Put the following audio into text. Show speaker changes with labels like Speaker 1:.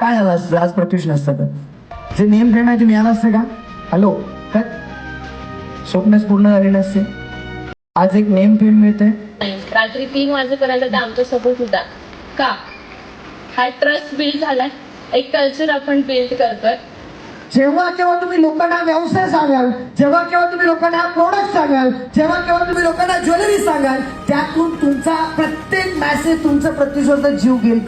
Speaker 1: काय झालं असतं आज प्रत्युष नसतं तर? जे नेम फेम आहे ते मिळालं असतं का? हॅलो, काय स्वप्नच पूर्ण झाले नसते. आज एक नेम फेम मिळते.
Speaker 2: रात्री 3 वाजेपर्यंत ते आमच्या सोबत होता. का? हा ट्रस्ट बिल्ड झालाय, एक कल्चर आपण बिल्ड करतोय.
Speaker 1: जेव्हा केव्हा तुम्ही लोकांना व्यवसाय सांगाल, जेव्हा केव्हा तुम्ही लोकांना प्रोडक्ट सांगाल, जेव्हा केव्हा तुम्ही लोकांना ज्वेलरी सांगाल, त्यातून तुमचा प्रत्येक मॅसेज तुमचा प्रत्युषाचा जीव घेईल.